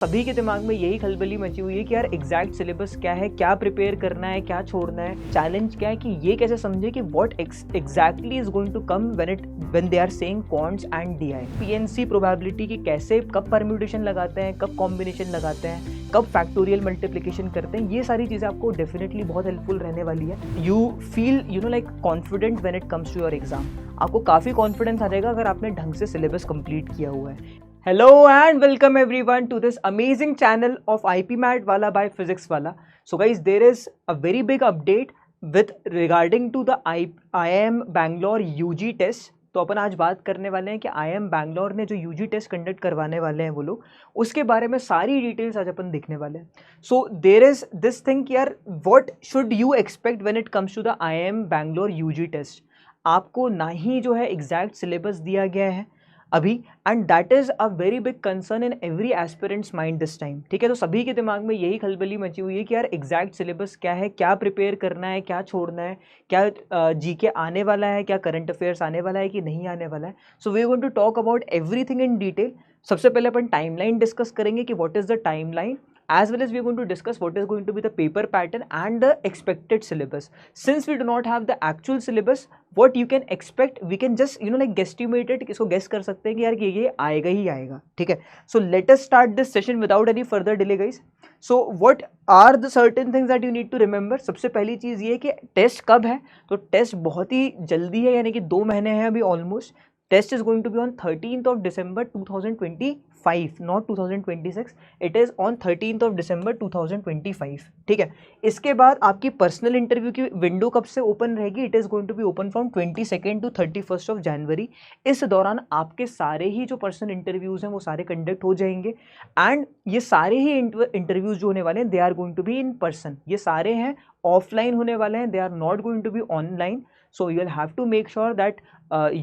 सभी के दिमाग में यही खलबली मची हुई है कि यार एग्जैक्ट सिलेबस क्या है, क्या प्रिपेयर करना है, क्या छोड़ना है। चैलेंज क्या है कि ये कैसे समझे कि what exactly is going to come when they are saying quants and DI. PNC probability की कैसे कब परम्यूटेशन लगाते हैं, कब कॉम्बिनेशन लगाते हैं, कब फैक्टोरियल मल्टीप्लिकेशन करते हैं, ये सारी चीज़ें आपको डेफिनेटली बहुत हेल्पफुल रहने वाली है। You feel like confident when it comes to your exam. आपको काफ़ी कॉन्फिडेंस आ जाएगा अगर आपने ढंग से सिलेबस कंप्लीट किया हुआ है। Hello and welcome everyone to this amazing channel of IP Mat Wala by Physics Wala. So guys, there is a very big update with regarding to the IIM Bangalore UG test. तो अपन आज बात करने वाले हैं कि IIM Bangalore ने जो UG test conduct करवाने वाले हैं वो लोग, उसके बारे में सारी डिटेल्स आज अपन देखने वाले हैं. So there is this thing कि यार what should you expect when it comes to the IIM Bangalore UG test. आपको ना ही जो है एग्जैक्ट सिलेबस दिया गया है अभी, and that is a very big concern in every aspirants mind this time. ठीक है, तो सभी के दिमाग में यही खलबली मची हुई है कि यार एग्जैक्ट सिलेबस क्या है, क्या प्रिपेयर करना है, क्या छोड़ना है, क्या जीके आने वाला है, क्या करंट अफेयर्स आने वाला है कि नहीं आने वाला है. So we are going to talk about everything in detail. सबसे पहले अपन टाइमलाइन डिस्कस करेंगे कि what is the timeline, as well as we are going to discuss what is going to be the paper pattern and the expected syllabus. Since we do not have the actual syllabus, what you can expect, we can just like guesstimate it. इसको guess कर सकते हैं कि यार ये आएगा ही आएगा. ठीक है, so let us start this session without any further delay guys. So what are the certain things that you need to remember? सबसे पहली चीज़ ये है कि टेस्ट कब है. तो टेस्ट बहुत ही जल्दी है, यानी कि 2 महीने हैं अभी almost. Test is going to be on 13th of December 2025, not 2026. It is on 13th of December 2025. ठीक है, इसके बाद आपकी पर्सनल इंटरव्यू की विंडो कब से ओपन रहेगी? It is going to be open from 22nd to 31st of January. इस दौरान आपके सारे ही जो पर्सनल इंटरव्यूज़ हैं वो सारे कंडक्ट हो जाएंगे, एंड ये सारे ही इंटरव्यूज़ जो होने वाले हैं they are going to be in person. ये सारे हैं ऑफलाइन होने वाले हैं, they are not going to be online. So you will have to make sure that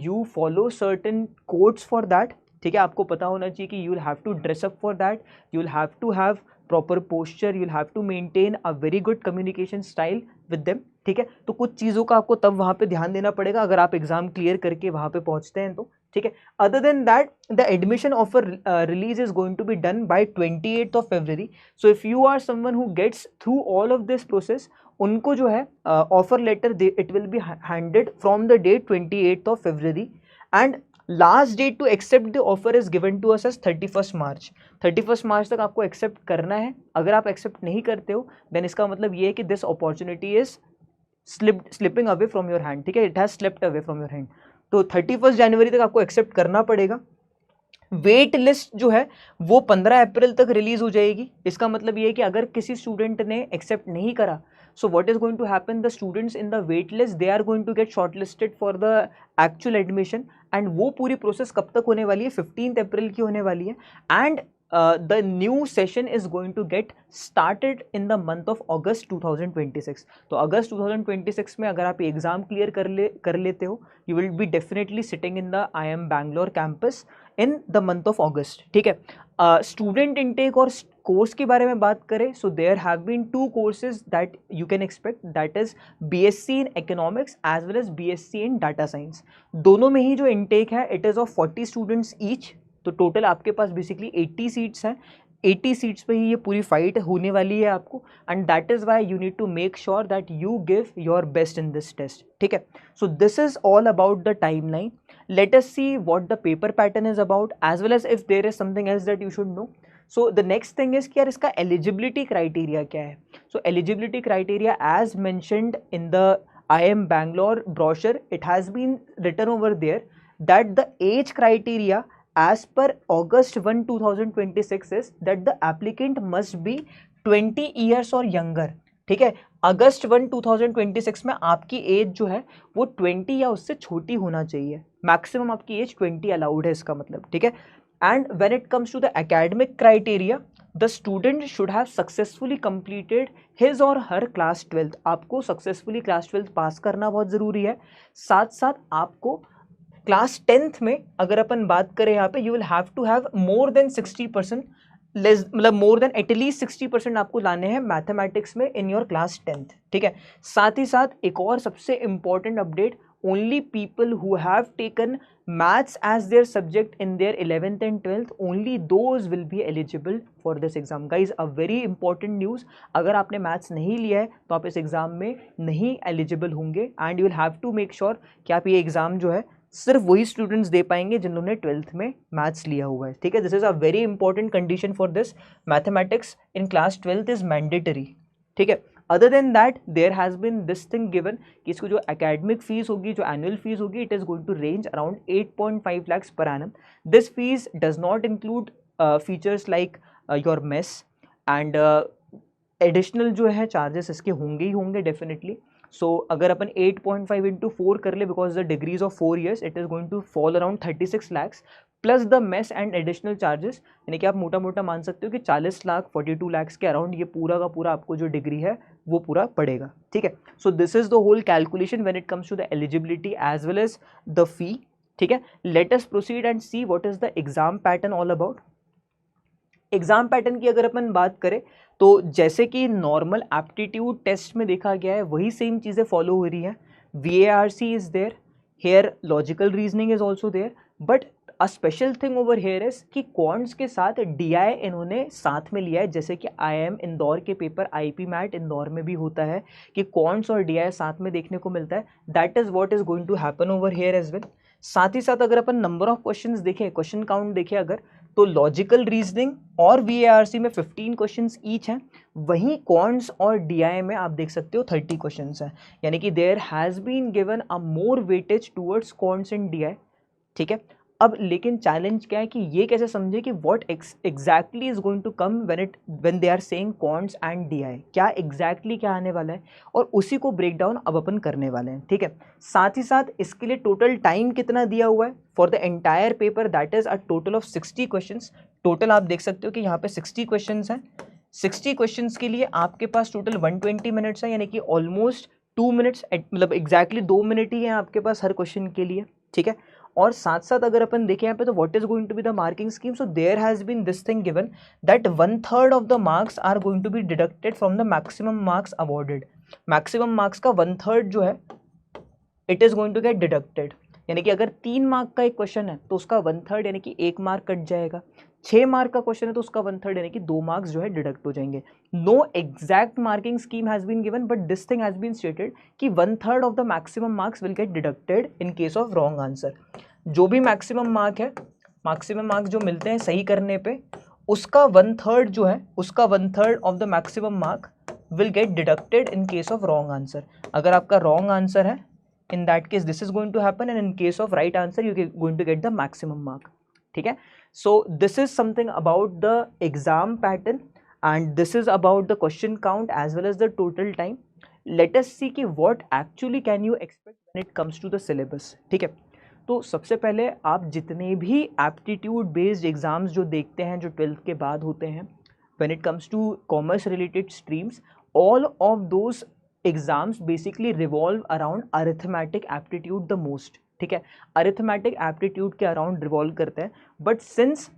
you follow certain codes for that. ठीक है, आपको पता होना चाहिए कि you will have to dress up for that, you will have to have proper posture, you will have to maintain a very good communication style with them. ठीक है, तो कुछ चीज़ों का आपको तब वहाँ पे ध्यान देना पड़ेगा अगर आप एग्जाम क्लियर करके वहाँ पे पहुँचते हैं तो. ठीक है, other than that the admission offer release is going to be done by 28th of February. So if you are someone who gets through all of this process, उनको जो है offer letter it will be handed from the date 28th of February, and last date to accept the offer is given to us as 31st March. 31st March तक आपको accept करना है. अगर आप accept नहीं करते हो देन इसका मतलब ये है कि this opportunity is slipping away from your hand. ठीक है, it has slipped away from your hand. तो 31 जनवरी तक आपको एक्सेप्ट करना पड़ेगा. वेट लिस्ट जो है वो 15 अप्रैल तक रिलीज हो जाएगी. इसका मतलब ये है कि अगर किसी स्टूडेंट ने एक्सेप्ट नहीं करा, so what is going to happen, the students in the wait list they are going to get shortlisted for the actual admission, and वो पूरी प्रोसेस कब तक होने वाली है? 15 अप्रैल की होने वाली है. And the new session is going to get started in the month of August 2026. तो अगस्त 2026 में अगर आप एग्ज़ाम क्लियर कर लेते हो, you will be definitely sitting in the IIM Bangalore campus in the month of August. ठीक है, student intake और कोर्स के बारे में बात करें, so there have been 2 courses that you can expect, that is BSc in Economics as well as BSc in Data Science. दोनों में ही जो इनटेक है it is of 40 students each. तो टोटल आपके पास बेसिकली 80 सीट्स हैं. 80 सीट्स पे ही ये पूरी फाइट होने वाली है आपको, and that is why you need to make sure that you give your best in this test. ठीक है, so this is all about the time line. Let us see what the paper pattern is about, as well as if there is something else that you should know. So the next thing is कि यार इसका eligibility criteria क्या है. So eligibility criteria as mentioned in the IIM Bangalore brochure, it has been written over there that the age criteria as per August 1, 2026 is that the applicant must be 20 years or younger. ठीक है, अगस्त 1, 2026 में आपकी as जो है वो 20 या उससे छोटी होना चाहिए. मैक्सिमम आपकी एज 20 अलाउड है इसका मतलब. ठीक है, and when it comes to the academic criteria, the student should have successfully completed his or her class 12th. आपको सक्सेसफुली क्लास 12th पास करना बहुत ज़रूरी है. साथ साथ आपको क्लास 10th में अगर अपन बात करें यहाँ पे, you will have to have more than 60%, मतलब मोर देन एटलीस्ट 60% आपको लाने हैं मैथमेटिक्स में इन योर क्लास 10th. ठीक है, साथ ही साथ एक और सबसे important update, only people who have taken maths as their subject in their 11th and 12th, only those will be eligible for this exam. Guys, a very important news, अगर आपने maths नहीं लिया है तो आप इस एग्जाम में नहीं eligible होंगे and you will have to make sure कि आप ये एग्जाम जो है सिर्फ वही स्टूडेंट्स दे पाएंगे जिन्होंने 12th में मैथ्स लिया हुआ है, ठीक है. This is a very important condition for this. Mathematics in class 12th is mandatory, ठीक है. Other than that there has been this thing given कि इसको जो एकेडमिक फीस होगी, जो एनुअल फीस होगी, it is going to range around 8.5 lakhs per annum. This fees does not include features like your mess and additional जो है charges इसके होंगे ही होंगे डेफिनेटली. सो अगर अपन 8.5 into 4 कर ले, because the degrees of 4 years, it is going to fall around 36 lakhs plus the mess and additional charges, यानी कि आप मोटा मोटा मान सकते हो कि 40 लाख 42 lakhs के अराउंड ये पूरा का पूरा आपको जो डिग्री है वो पूरा पड़ेगा, ठीक है. So this is the whole calculation when it comes to the eligibility as well as the fee, ठीक है. Let us proceed and see what is the exam pattern all about. Exam pattern की अगर अपन बात करें तो जैसे कि नॉर्मल एप्टीट्यूड टेस्ट में देखा गया है वही सेम चीज़ें फॉलो हो रही हैं. VARC is there, here logical reasoning is also there, but a special thing over here is कि क्वांट्स के साथ DI इन्होंने साथ में लिया है. जैसे कि IIM इंदौर के पेपर IP मैट इंदौर में भी होता है कि क्वांट्स और DI साथ में देखने को मिलता है. That is what is going to happen over here as well. साथ ही साथ अगर अपन नंबर ऑफ क्वेश्चंस देखें, क्वेश्चन काउंट देखें अगर, तो लॉजिकल रीजनिंग और VARC में 15 क्वेश्चंस ईच हैं, वहीं क्वांट्स और DI में आप देख सकते हो 30 क्वेश्चंस हैं. यानी कि there has been given a more weightage towards quants and DI, ठीक है. अब लेकिन चैलेंज क्या है कि ये कैसे समझे कि what exactly is going to come when they are saying quants and DI, क्या एग्जैक्टली क्या आने वाला है, और उसी को ब्रेक डाउन अब अपन करने वाले हैं, ठीक है. साथ ही साथ इसके लिए टोटल टाइम कितना दिया हुआ है for the entire paper, that is a total of 60 questions. Total आप देख सकते हो कि यहाँ पे 60 क्वेश्चंस हैं. 60 क्वेश्चंस के लिए आपके पास टोटल 120 मिनट्स है, यानी कि ऑलमोस्ट 2 मिनट्स, मतलब एग्जैक्टली 2 मिनट ही है आपके पास हर क्वेश्चन के लिए, ठीक है. और साथ साथ अगर अपन देखें यहाँ पे तो what is going to be the marking scheme. So there has been this thing given that 1/3 of the marks are going to be deducted from the maximum marks awarded. Maximum marks का 1/3 जो है it is going to get deducted. यानी कि अगर 3 mark का एक question है तो उसका 1/3 यानी कि 1 मार्क कट जाएगा. 6 मार्क का क्वेश्चन है तो उसका 1/3 यानी कि 2 मार्क्स जो है डिडक्ट हो जाएंगे. No exact marking scheme has been given, but this thing has been stated कि 1/3 of the maximum marks will get deducted in case of wrong answer. जो भी मैक्सिमम मार्क है, मैक्सिमम मार्क्स जो मिलते हैं सही करने पे, उसका 1/3 जो है, उसका 1/3 of the maximum mark will get deducted in case of wrong answer. अगर आपका रॉन्ग आंसर है, in that case this is going to happen, and in case of right answer you going to get the maximum mark, ठीक है. So this is something about the exam pattern and this is about the question count as well as the total time. Let us see कि what actually can you expect when it comes to the syllabus, ठीक है. तो सबसे पहले आप जितने भी aptitude based exams जो देखते हैं जो 12th के बाद होते हैं, when it comes to commerce related streams, all of those exams basically revolve around arithmetic aptitude the most, ठीक है. अरिथमेटिक एप्टीट्यूड के अराउंड रिवॉल्व करते हैं. But since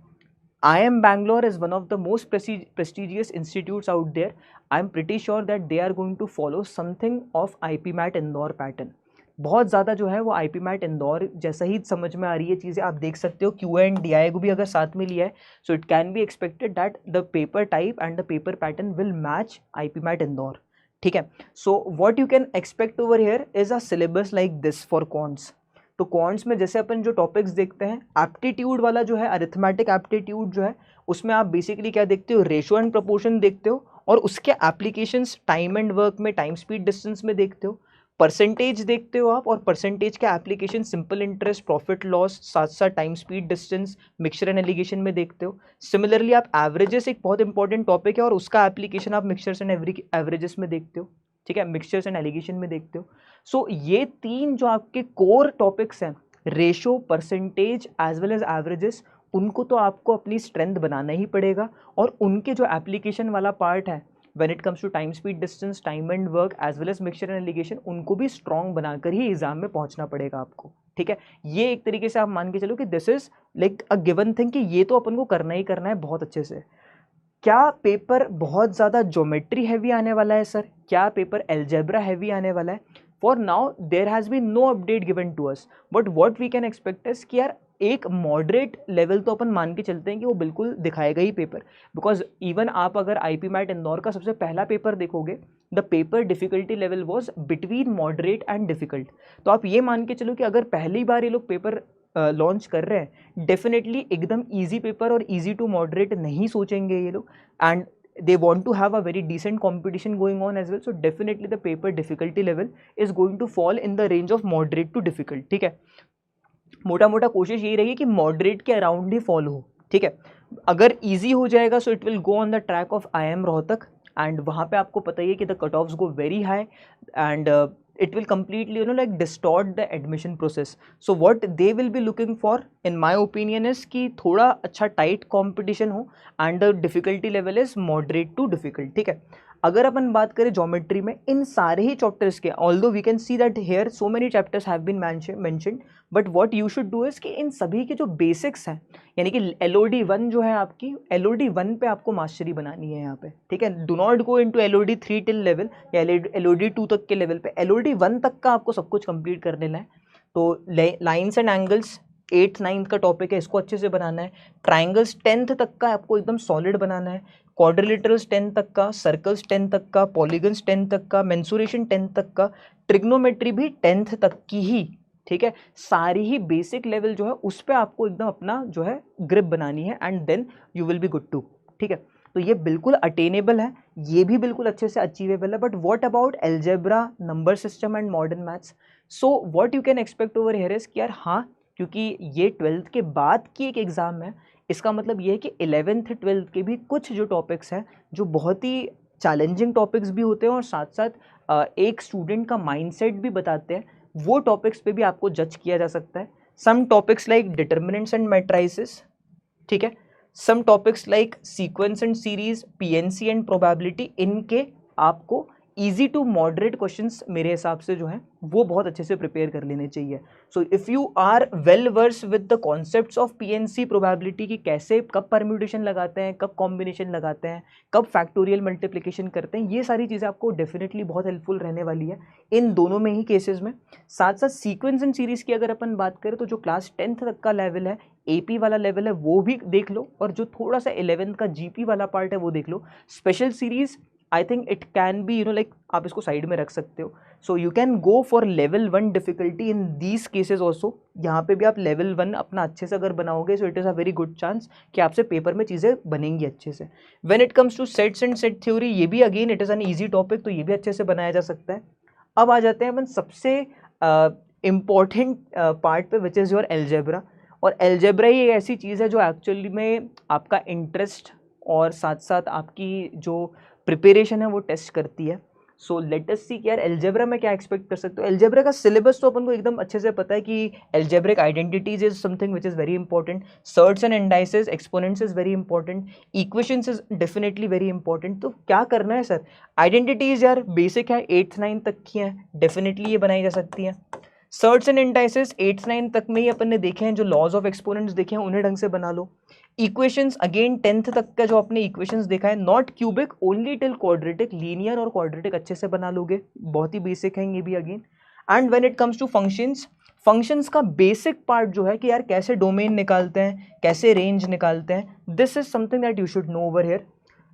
IIM Bangalore is one of the most prestigious institutes out there, I am pretty sure that they are going to follow something of IP MAT Indore pattern. बहुत ज़्यादा जो है वो IP MAT Indore जैसा ही समझ में आ रही है चीज़ें. आप देख सकते हो QA एंड DI को भी अगर साथ में लिया है, so it can be expected that the paper type and the paper pattern will match IP MAT Indore, ठीक है. So what you can expect over here is a syllabus like this for quants. तो quants में जैसे अपन जो topics देखते हैं, aptitude वाला जो है अरिथमेटिक एप्टीट्यूड जो है, उसमें आप बेसिकली क्या देखते हो, रेशियो एंड प्रोपोर्शन देखते हो, और उसके एप्लीकेशंस टाइम एंड वर्क में, टाइम स्पीड डिस्टेंस में देखते हो. परसेंटेज देखते हो आप, और परसेंटेज के application simple interest, profit loss, साथ साथ time speed distance, mixture and allegation में देखते हो. सिमिलरली आप एवरेजेस एक बहुत इंपॉर्टेंट टॉपिक है और उसका एप्लीकेशन आप मिक्सचर्स एंड एवरेजेस में देखते हो, ठीक है, मिक्सचर्स एंड एलिगेशन में देखते हो. सो ये 3 जो आपके कोर टॉपिक्स हैं, ratio, percentage as well as averages, उनको तो आपको अपनी स्ट्रेंथ बनाना ही पड़ेगा, और उनके जो एप्लीकेशन वाला पार्ट है when it comes to time speed distance, time and work as well as mixture and alligation, उनको भी स्ट्रॉन्ग बनाकर ही एग्जाम में पहुंचना पड़ेगा आपको, ठीक है. ये एक तरीके से आप मान के चलो कि this is like a given thing कि ये तो अपन को करना ही करना है बहुत अच्छे से. क्या पेपर बहुत ज़्यादा ज्योमेट्री हैवी आने वाला है सर? क्या पेपर एल्जेब्रा हैवी आने वाला है? For now there has been no update given to us, but what we can expect is कि यार एक मॉडरेट लेवल तो अपन मान के चलते हैं कि वो बिल्कुल दिखाएगा ही पेपर, बिकॉज इवन आप अगर IP मैट इंदौर का सबसे पहला पेपर देखोगे, the paper difficulty level was between moderate and difficult. तो आप ये मान के चलो कि अगर पहली बार ये लोग पेपर लॉन्च कर रहे हैं, डेफिनेटली एकदम ईजी पेपर और ईजी टू मॉडरेट नहीं सोचेंगे ये लोग, and they want to have a very decent competition going on as well, so definitely the paper difficulty level is going to fall in the range of moderate to difficult। ठीक है, मोटा मोटा कोशिश यही रहेगी कि मॉडरेट के around ही fall हो। ठीक है, अगर इजी हो जाएगा so it will go on the track of IIM Rohtak, and वहाँ पे आपको पता ही है कि the cut offs go very high and it will completely like distort the admission process, so what they will be looking for in my opinion is कि थोड़ा अच्छा tight competition हो and the difficulty level is moderate to difficult। ठीक है, अगर अपन बात करें ज्योमेट्री में इन सारे ही चैप्टर्स के, although we can see that here so many chapters have been mentioned, but what you should do is कि इन सभी के जो बेसिक्स हैं, यानी कि LOD 1 जो है आपकी, LOD 1 पे आपको मास्टरी बनानी है यहाँ पे। ठीक है, do not go into LOD 3 till level या LOD 2 तक के लेवल पे, LOD 1 तक का आपको सब कुछ कंप्लीट कर लेना है। तो lines and angles 8th 9th का टॉपिक है, इसको अच्छे से बनाना है। ट्राइंगल्स 10th तक का आपको एकदम सॉलिड बनाना है। क्वाड्रिलेटरल्स 10th तक का, सर्कल्स 10th तक का, पॉलीगन्स 10th तक का, मेंसुरेशन 10th तक का, ट्रिग्नोमेट्री भी 10th तक की ही। ठीक है, सारी ही बेसिक लेवल जो है उस पर आपको एकदम अपना जो है ग्रिप बनानी है, and then you will be good to. ठीक है, तो ये बिल्कुल अटेनेबल है, ये भी बिल्कुल अच्छे से अचीवेबल है। But what about algebra, number system and modern maths? So what you can expect over here is कि यार हाँ, क्योंकि ये 12th के बाद की एक एग्ज़ाम है, इसका मतलब ये है कि 11th 12th के भी कुछ जो टॉपिक्स हैं जो बहुत ही चैलेंजिंग टॉपिक्स भी होते हैं और साथ साथ एक स्टूडेंट का माइंडसेट भी बताते हैं, वो टॉपिक्स पे भी आपको जज किया जा सकता है। Some topics like determinants and matrices, ठीक है, some topics like sequence and series, PNC and probability, इनके आपको ईजी टू मॉडरेट क्वेश्चंस मेरे हिसाब से जो हैं वो बहुत अच्छे से प्रिपेयर कर लेने चाहिए। So if you are well verse with the concepts of PNC probability कि कैसे कब परम्यूटेशन लगाते हैं, कब कॉम्बिनेशन लगाते हैं, कब फैक्टोरियल मल्टीप्लिकेशन करते हैं, ये सारी चीज़ें आपको डेफिनेटली बहुत हेल्पफुल रहने वाली है इन दोनों में ही केसेस में। साथ साथ सीक्वेंस एंड सीरीज़ की अगर अपन बात करें तो जो क्लास 10th तक का लेवल है, AP वाला लेवल है, वो भी देख लो, और जो थोड़ा सा 11th का GP वाला पार्ट है वो देख लो। Special series I think it can be like आप इसको साइड में रख सकते हो, so you can go for level 1 difficulty in these cases also. यहाँ पे भी आप लेवल 1 अपना अच्छे से अगर बनाओगे, सो it is a very good chance कि आपसे पेपर में चीज़ें बनेंगी अच्छे से। When it comes two sets and set theory, ये भी again it is an easy topic, तो ये भी अच्छे से बनाया जा सकता है। अब आ जाते हैं अपन सबसे इम्पॉर्टेंट पार्ट पे, विच इज़ योर अलजेब्रा। और अलजेब्रा ही एक ऐसी चीज़ है जो एक्चुअली में आपका इंटरेस्ट और साथ साथ आपकी जो प्रिपरेशन है वो टेस्ट करती है। सो लेट अस सी कि यार अलजेब्रा में क्या एक्सपेक्ट कर सकते हो। अलजेब्रा का सिलेबस तो अपन को एकदम अच्छे से पता है कि algebraic identities is something which is very important, shirts and indices, exponents is very important, equations is definitely very important. तो क्या करना है सर, आइडेंटिटीज यार बेसिक है, 8th 9th तक की हैं, डेफिनेटली ये बनाई जा सकती हैं। Shirts and indices 8th 9th तक में ही अपन ने देखे हैं, जो लॉज ऑफ एक्सपोनेंट्स देखे हैं उन्हें ढंग से बना लो। इक्वेशंस अगेन 10th तक का जो आपने इक्वेशंस देखा है, not cubic, only till quadratic, linear और क्वाड्रेटिक अच्छे से बना लोगे, बहुत ही बेसिक है ये भी again. And when it comes to functions, functions का बेसिक पार्ट जो है कि यार कैसे डोमेन निकालते हैं, कैसे रेंज निकालते हैं, this is something that you should know over here.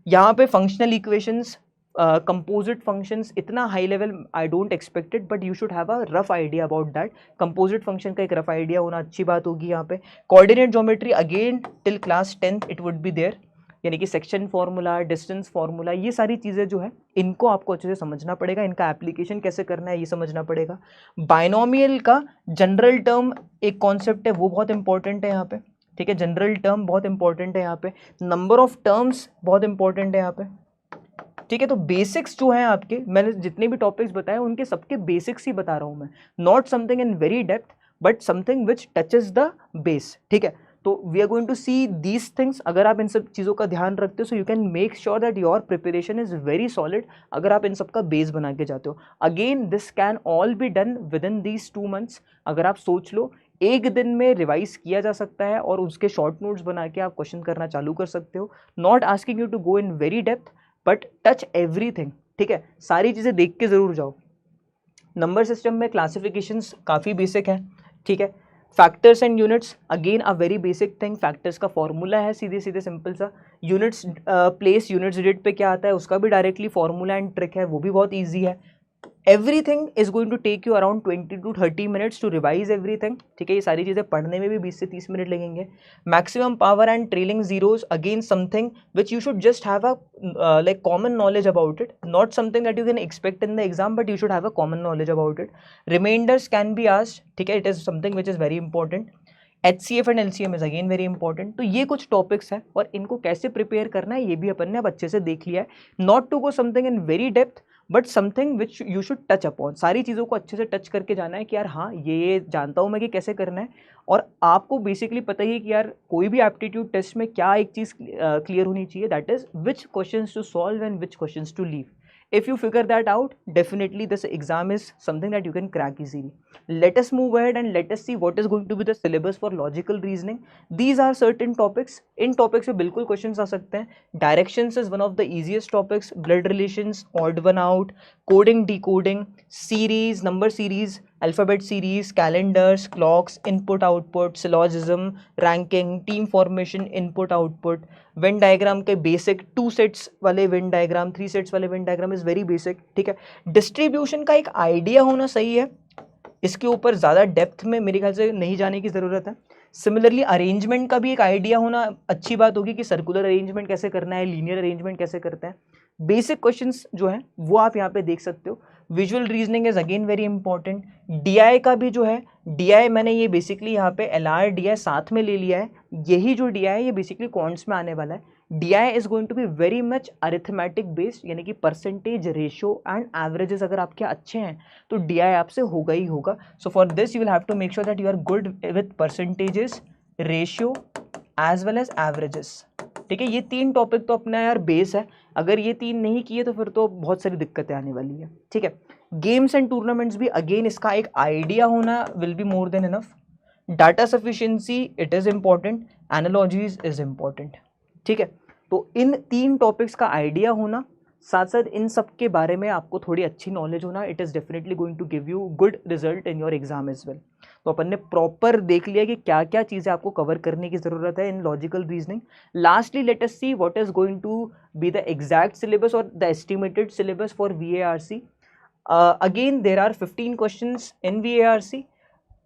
यहाँ पे फंक्शनल इक्वेशंस, कंपोजिट फंक्शंस, इतना high level I don't expect it, but you should have a rough idea about that. Composite function का एक rough idea होना अच्छी बात होगी यहाँ पे। Coordinate geometry again till class 10th it would be there, यानी कि सेक्शन फार्मूला, डिस्टेंस फार्मूला, ये सारी चीज़ें जो है इनको आपको अच्छे से समझना पड़ेगा, इनका एप्लीकेशन कैसे करना है ये समझना पड़ेगा। बाइनोमियल का जनरल टर्म एक कॉन्सेप्ट है, वो बहुत इंपॉर्टेंट है यहाँ पे, ठीक है, जनरल टर्म बहुत इंपॉर्टेंट है यहाँ पे। नंबर ऑफ टर्म्स बहुत इंपॉर्टेंट है यहाँ पे, ठीक है। तो बेसिक्स जो हैं आपके, मैंने जितने भी टॉपिक्स बताए उनके सबके बेसिक्स ही बता रहा हूँ मैं, not something in very depth but something which touches the base, ठीक है। तो we are going to see these things. अगर आप इन सब चीज़ों का ध्यान रखते हो, so you can make sure that your preparation is very solid, अगर आप इन सब का बेस बना के जाते हो। Again this can all be done with in these 2 months। अगर आप सोच लो, एक दिन में रिवाइज किया जा सकता है और उसके शॉर्ट नोट्स बना के आप क्वेश्चन करना चालू कर सकते हो। Not asking you to go in very depth but touch everything, ठीक है, सारी चीज़ें देख के ज़रूर जाओ। नंबर सिस्टम में क्लासिफिकेशंस काफ़ी बेसिक है, ठीक है। Factors and units again a very basic thing, factors का फॉर्मूला है सीधे सीधे सिंपल सा। यूनिट्स प्लेस यूनिट्स डिजिट पे क्या आता है उसका भी डायरेक्टली फॉर्मूला एंड ट्रिक है, वो भी बहुत ईजी है। Everything is going to take you around 20 to 30 minutes to revise everything, ठीक है। ये सारी चीज़ें पढ़ने में भी 20 से 30 मिनट लगेंगे। Maximum power and trailing zeros again something which you should just have a like common knowledge about it, not something that you can expect in the exam, but you should have a common knowledge about it. Reminders can be asked, ठीक है, it is something which is very important. HCF and LCM is again very important. तो ये कुछ topics हैं और इनको कैसे prepare करना है ये भी अपन ने अब अच्छे से देख लिया है। Not to go something in very depth but something which you should touch upon, सारी चीज़ों को अच्छे से टच करके जाना है कि यार हाँ ये जानता हूँ मैं कि कैसे करना है। और आपको बेसिकली पता ही है कि यार कोई भी एप्टीट्यूड टेस्ट में क्या एक चीज़ क्लियर होनी चाहिए, that is which questions to solve and which questions to leave. If you figure that out, definitely this exam is something that you can crack easily. Let us move ahead and let us see what is going to be the syllabus for logical reasoning. These are certain topics. In topics में बिल्कुल questions आ सकते हैं. Directions is one of the easiest topics. Blood relations, odd one out, coding, decoding, series, number series, alphabet series, calendars, clocks, input output, syllogism, ranking, team formation, input output. Venn diagram के basic 2 sets वाले Venn diagram, 3 sets वाले Venn diagram is very basic, ठीक है। Distribution का एक idea होना सही है, इसके ऊपर ज़्यादा डेप्थ में मेरे ख्याल से नहीं जाने की ज़रूरत है। सिमिलरली अरेंजमेंट का भी एक आइडिया होना अच्छी बात होगी कि सर्कुलर अरेंजमेंट कैसे करना है, लीनियर अरेंजमेंट कैसे करते हैं। बेसिक क्वेश्चंस जो हैं वो आप यहाँ पे देख सकते हो। Visual reasoning is again very important. DI का भी जो है, डीआई मैंने ये बेसिकली यहाँ पे एलआर डीआई साथ में ले लिया है। यही जो डीआई है ये बेसिकली क्वांट्स में आने वाला है। DI is going to be very much arithmetic based, यानी कि परसेंटेज, रेशियो एंड एवरेजेस अगर आपके अच्छे हैं तो डीआई आपसे होगा ही होगा। So for this you will have to make sure that you are good with percentages, ratio as well as averages, ठीक है। ये 3 टॉपिक तो अपना यार बेस है, अगर ये 3 नहीं किए तो फिर तो बहुत सारी दिक्कतें आने वाली है, ठीक है। गेम्स एंड टूर्नामेंट्स भी अगेन इसका एक आइडिया होना will be more than enough. Data sufficiency it is important, analogies is important, ठीक है। तो इन 3 टॉपिक्स का आइडिया होना, साथ साथ इन सब के बारे में आपको थोड़ी अच्छी नॉलेज होना, it is definitely going to give you good result in your exam as well. तो अपन ने प्रॉपर देख लिया कि क्या क्या चीज़ें आपको कवर करने की ज़रूरत है in logical reasoning. Lastly let us see what is going to be the exact syllabus और the estimated syllabus for VARC. Again there are 15 questions in VARC.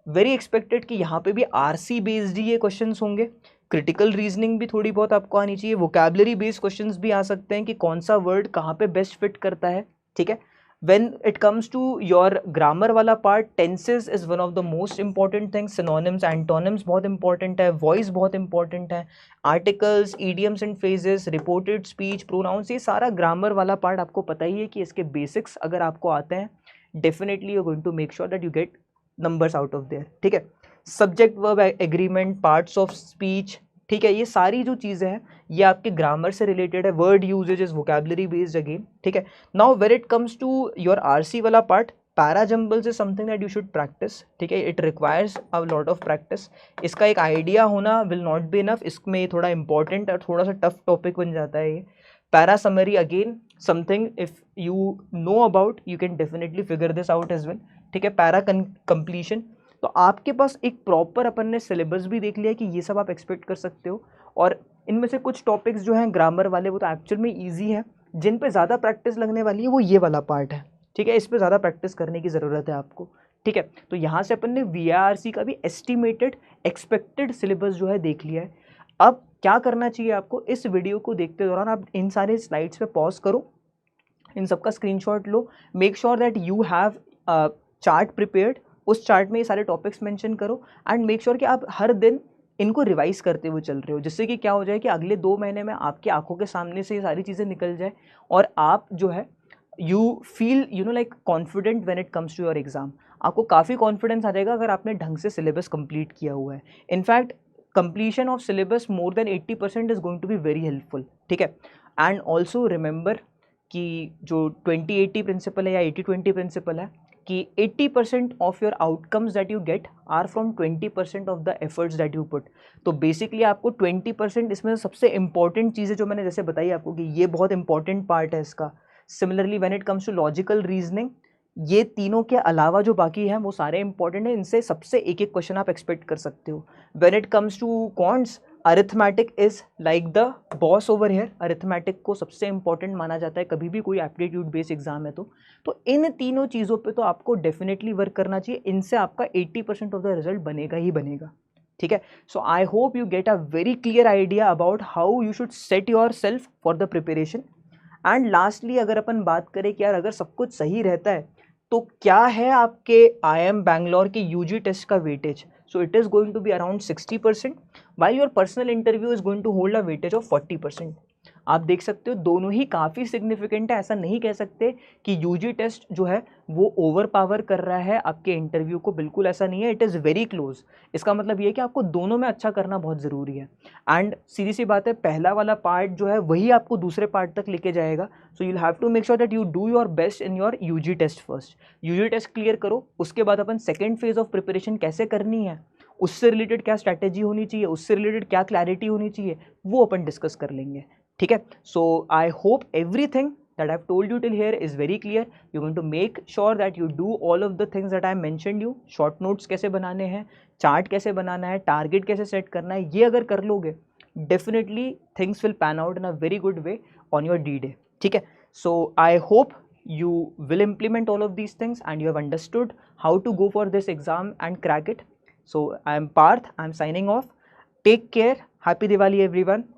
Very expected कि यहाँ पे भी RC बेस्ड ही ये क्वेश्चंस होंगे। Critical reasoning भी थोड़ी बहुत आपको आनी चाहिए। वोकैबुलरी बेस्ड क्वेश्चंस भी आ सकते हैं कि कौन सा वर्ड कहाँ पे बेस्ट फिट करता है, ठीक है। When it comes to your grammar वाला part, tenses is one of the most important things. Synonyms, antonyms बहुत इंपॉर्टेंट है, वॉइस बहुत इंपॉर्टेंट है, articles, idioms and phrases, reported speech, pronouns, ये सारा ग्रामर वाला पार्ट आपको पता ही है कि इसके बेसिक्स अगर आपको आते हैं definitely you are going to make sure that you get numbers out of there, ठीक है। Subject verb agreement, parts of speech, ठीक है, ये सारी जो चीज़ें हैं ये आपके ग्रामर से रिलेटेड है। Word usage, vocabulary based again, ठीक है। Now when it comes to your RC वाला part, para jumbles is something that you should practice, ठीक है। It requires a lot of practice. इसका एक आइडिया होना विल नॉट बी इनफ, इसमें थोड़ा इंपॉर्टेंट और थोड़ा सा टफ टॉपिक बन जाता है ये। Para summary again something if you know about you can definitely figure this out as well, ठीक है। पैरा कंप्लीशन, तो आपके पास एक प्रॉपर अपन ने सिलेबस भी देख लिया कि ये सब आप एक्सपेक्ट कर सकते हो। और इनमें से कुछ टॉपिक्स जो हैं ग्रामर वाले वो तो एक्चुअल में इजी है, जिन पे ज़्यादा प्रैक्टिस लगने वाली है वो ये वाला पार्ट है, ठीक है। इस पे ज़्यादा प्रैक्टिस करने की ज़रूरत है आपको, ठीक है। तो यहाँ से अपन ने VARC का भी एस्टिमेटेड एक्सपेक्टेड सिलेबस जो है देख लिया है। अब क्या करना चाहिए आपको, इस वीडियो को देखते दौरान आप इन सारे स्लाइड्स पे पॉज करो, इन सबका screenshot low, make sure that you have chart prepared, उस चार्ट में ये सारे टॉपिक्स मेंशन करो एंड मेक श्योर कि आप हर दिन इनको रिवाइज करते हुए चल रहे हो, जिससे कि क्या हो जाए कि अगले 2 महीने में आपकी आंखों के सामने से ये सारी चीज़ें निकल जाए और आप जो है you feel like confident when it comes to your exam. आपको काफ़ी कॉन्फिडेंस आ जाएगा अगर आपने ढंग से सिलेबस कंप्लीट किया हुआ है। In fact completion of syllabus more than 80% is going to be very helpful, ठीक है। एंड ऑल्सो रिमेंबर कि जो 20-80 प्रिंसिपल है या 80-20 प्रिंसिपल है कि 80% of your outcomes that you get are from 20% of the efforts that you put. तो basically आपको 20%, इसमें सबसे इंपॉर्टेंट चीज़ें जो मैंने जैसे बताई आपको कि ये बहुत इंपॉर्टेंट पार्ट है इसका। Similarly when it comes to logical reasoning, ये तीनों के अलावा जो बाकी हैं वो सारे इंपॉर्टेंट हैं, इनसे सबसे एक एक क्वेश्चन आप एक्सपेक्ट कर सकते हो। When it comes to quants, arithmetic is like the boss over here. Arithmetic को सबसे इंपॉर्टेंट माना जाता है कभी भी कोई एप्टीट्यूड बेस्ड एग्जाम है तो इन तीनों चीज़ों पे तो आपको डेफिनेटली वर्क करना चाहिए। इनसे आपका 80% ऑफ द रिजल्ट बनेगा ही बनेगा, ठीक है। So I hope you get a very clear idea about how you should set yourself for the preparation. And lastly अगर अपन बात करें कि यार अगर सब कुछ सही रहता है तो क्या है आपके IIM बैंगलोर के UG टेस्ट का weightage. So it is going to be around 60%, while your personal interview is going to hold a weightage of 40%। आप देख सकते हो दोनों ही काफ़ी सिग्निफिकेंट है। ऐसा नहीं कह सकते कि UG टेस्ट जो है वो ओवर पावर कर रहा है आपके इंटरव्यू को, बिल्कुल ऐसा नहीं है। It is very close. इसका मतलब ये है कि आपको दोनों में अच्छा करना बहुत ज़रूरी है। एंड सीधी सी बात है, पहला वाला पार्ट जो है वही आपको दूसरे पार्ट तक लेके जाएगा। So you have to make sure that you do your best in your UG test first. UG test clear करो, उसके बाद अपन सेकेंड फेज ऑफ प्रिपरेशन कैसे करनी है, उससे रिलेटेड क्या स्ट्रैटेजी होनी चाहिए, उससे रिलेटेड क्या क्लैरिटी होनी चाहिए, वो अपन डिस्कस कर लेंगे, ठीक है। So I hope everything that I've told you till here is very clear. You're going to make sure that you do all of the things that I mentioned you. Short notes कैसे बनाने हैं, chart कैसे बनाना है, target कैसे set करना है, ये अगर कर लोगे definitely things will pan out in a very good way on your D-Day, ठीक है। So I hope you will implement all of these things and you have understood how to go for this exam and crack it. So I am Parth, I am signing off. Take care. Happy Diwali everyone.